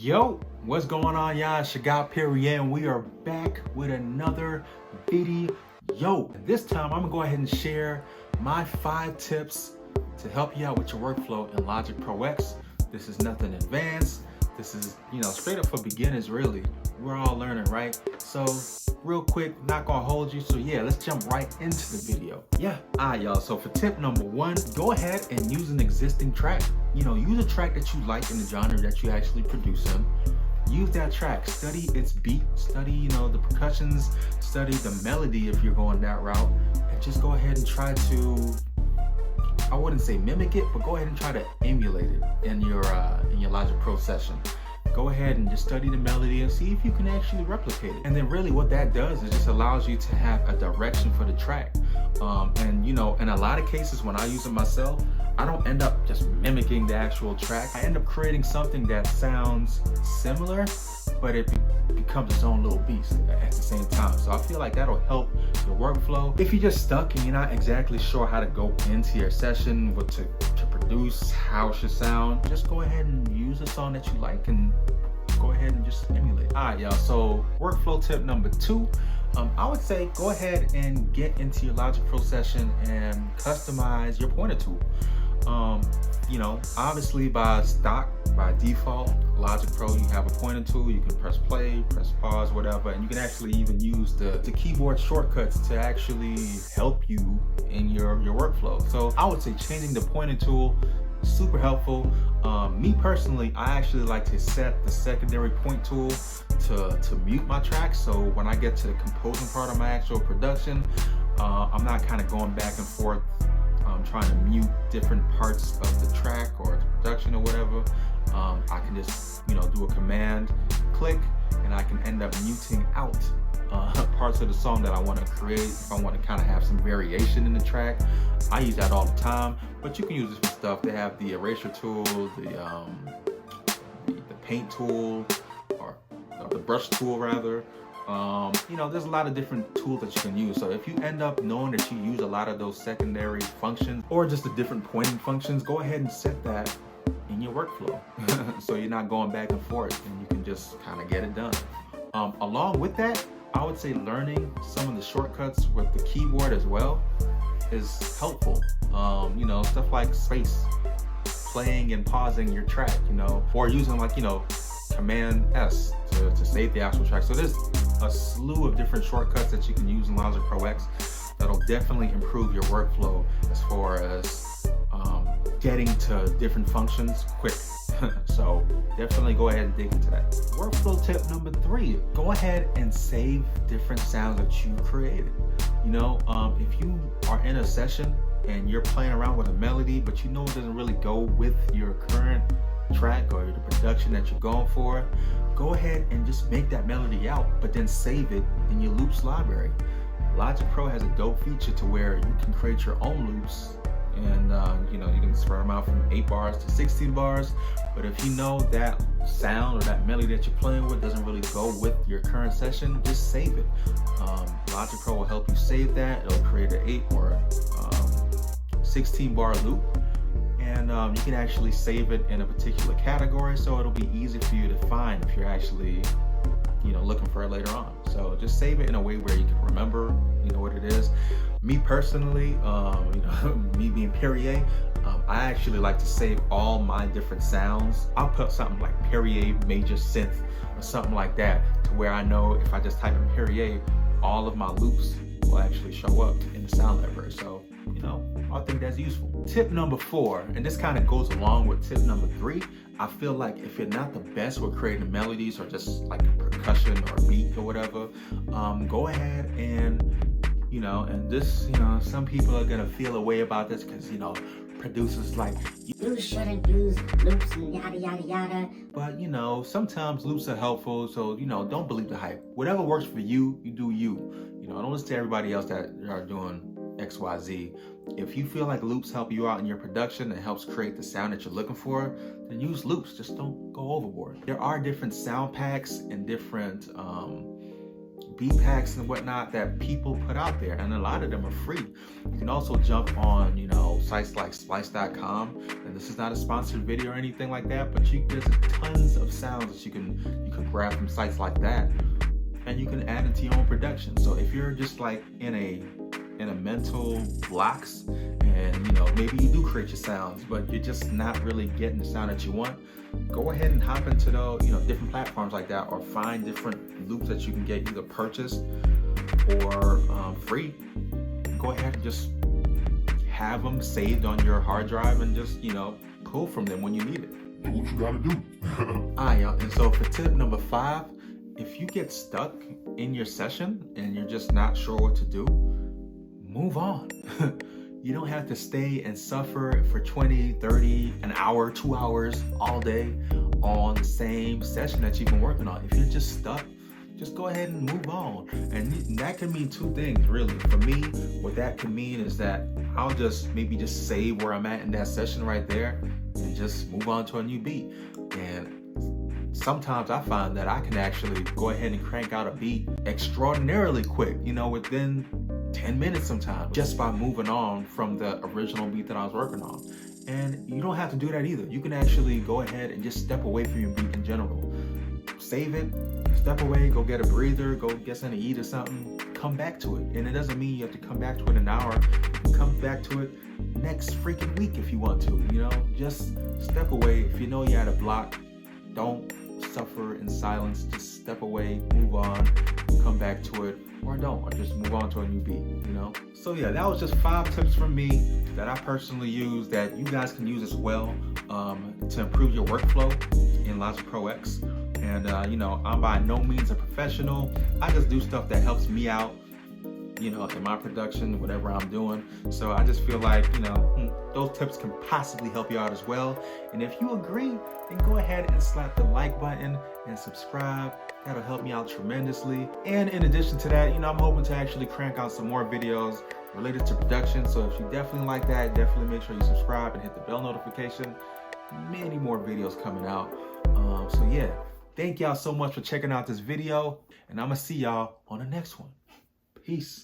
Yo, what's going on, y'all? It's your guy Perrier, and we are back with another video. This time I'm gonna go ahead and share my 5 tips to help you out with your workflow in Logic Pro X. This is nothing advanced. This is, straight up for beginners, really. We're all learning, right? So, real quick, not gonna hold you. So yeah, let's jump right into the video. Alright, y'all. So for tip number 1, go ahead and use an existing track. Use a track that you like in the genre that you actually produce in. Use that track, study its beat, study, the percussions, study the melody if you're going that route, and just go ahead and try to, I wouldn't say mimic it, but go ahead and try to emulate it in your Logic Pro session. Go ahead and just study the melody and see if you can actually replicate it. And then really what that does is just allows you to have a direction for the track. And in a lot of cases when I use it myself, I don't end up just mimicking the actual track. I end up creating something that sounds similar, but it becomes its own little beast at the same time. So I feel like that'll help your workflow. If you're just stuck and you're not exactly sure how to go into your session, what to produce, how it should sound, just go ahead and use a song that you like and go ahead and just emulate. All right, y'all, so workflow tip number 2. I would say go ahead and get into your Logic Pro session and customize your pointer tool. Obviously by default, Logic Pro, you have a pointer tool. You can press play, press pause, whatever, and you can actually even use the keyboard shortcuts to actually help you in your workflow. So I would say changing the pointer tool, super helpful. Me personally, I actually like to set the secondary point tool to mute my tracks. So when I get to the composing part of my actual production, I'm not kind of going back and forth trying to mute different parts of the track or the production or whatever. I can just do a command click and I can end up muting out parts of the song that I want to create. If I want to kind of have some variation in the track, I use that all the time, but you can use this for stuff. They have the erasure tool, the paint tool, or the brush tool rather. There's a lot of different tools that you can use. So if you end up knowing that you use a lot of those secondary functions or just the different pointing functions, go ahead and set that in your workflow. So you're not going back and forth and you can just kind of get it done. Along with that, I would say learning some of the shortcuts with the keyboard as well is helpful. Stuff like space, playing and pausing your track, or using Command S to save the actual track. So there's a slew of different shortcuts that you can use in Logic Pro X that'll definitely improve your workflow as far as getting to different functions quick. So definitely go ahead and dig into that. Workflow tip number 3, go ahead and save different sounds that you created. If you are in a session and you're playing around with a melody, but it doesn't really go with your current track or the production that you're going for, go ahead and just make that melody out, but then save it in your loops library. Logic Pro has a dope feature to where you can create your own loops, and you can spread them out from 8 bars to 16 bars. But if you know that sound or that melody that you're playing with doesn't really go with your current session, just save it. Logic Pro will help you save that. It'll create an 8 or 16 bar loop. And you can actually save it in a particular category, so it'll be easy for you to find if you're actually, looking for it later on. So just save it in a way where you can remember, what it is. Me personally, me being Perrier, I actually like to save all my different sounds. I'll put something like Perrier major synth or something like that, to where I know if I just type in Perrier, all of my loops will actually show up in the sound library. So I think that's useful. Tip number 4, and this kind of goes along with tip number 3. I feel like if you're not the best with creating melodies or just like a percussion or beat or whatever, go ahead and and this, some people are gonna feel a way about this because producers like you shouldn't use loops and yada yada yada. But sometimes loops are helpful, so don't believe the hype. Whatever works for you, you do you. Don't listen to everybody else that are doing XYZ. If you feel like loops help you out in your production and helps create the sound that you're looking for, then use loops. Just don't go overboard. There are different sound packs and different beat packs and whatnot that people put out there, and a lot of them are free. You can also jump on, you know, sites like Splice.com, and this is not a sponsored video or anything like that, but there's tons of sounds that you can grab from sites like that, and you can add into your own production. So if you're just like in a mental blocks, and you know, maybe you do create your sounds, but you're just not really getting the sound that you want, go ahead and hop into the, you know, different platforms like that, or find different loops that you can get either purchased or free. Go ahead and just have them saved on your hard drive and just, you know, pull from them when you need it. Do what you gotta do. Alright, y'all. And so for tip number 5, if you get stuck in your session and you're just not sure what to do, move on. You don't have to stay and suffer for 20, 30, an hour, 2 hours, all day on the same session that you've been working on. If you're just stuck, just go ahead and move on. And that can mean 2 things, really. For me, what that can mean is that I'll maybe just save where I'm at in that session right there and just move on to a new beat. And sometimes I find that I can actually go ahead and crank out a beat extraordinarily quick, you know, within 10 minutes sometimes, just by moving on from the original beat that I was working on. And you don't have to do that either. You can actually go ahead and just step away from your beat in general. Save it, step away, go get a breather, go get something to eat or something, come back to it. And it doesn't mean you have to come back to it in an hour. You can come back to it next freaking week if you want to, you know? Just step away. If you know you're at a block, don't suffer in silence. Just step away, move on, come back to it, or don't, or just move on to a new beat, you know? So yeah, that was just 5 tips from me that I personally use that you guys can use as well to improve your workflow in Logic Pro X. And you know, I'm by no means a professional. I just do stuff that helps me out, you know, in my production, whatever I'm doing. So I just feel like, you know, those tips can possibly help you out as well. And if you agree, then go ahead and slap the like button and subscribe. That'll help me out tremendously. And in addition to that, you know, I'm hoping to actually crank out some more videos related to production. So if you definitely like that, definitely make sure you subscribe and hit the bell notification. Many more videos coming out. So yeah, thank y'all so much for checking out this video, and I'm gonna see y'all on the next one. Peace.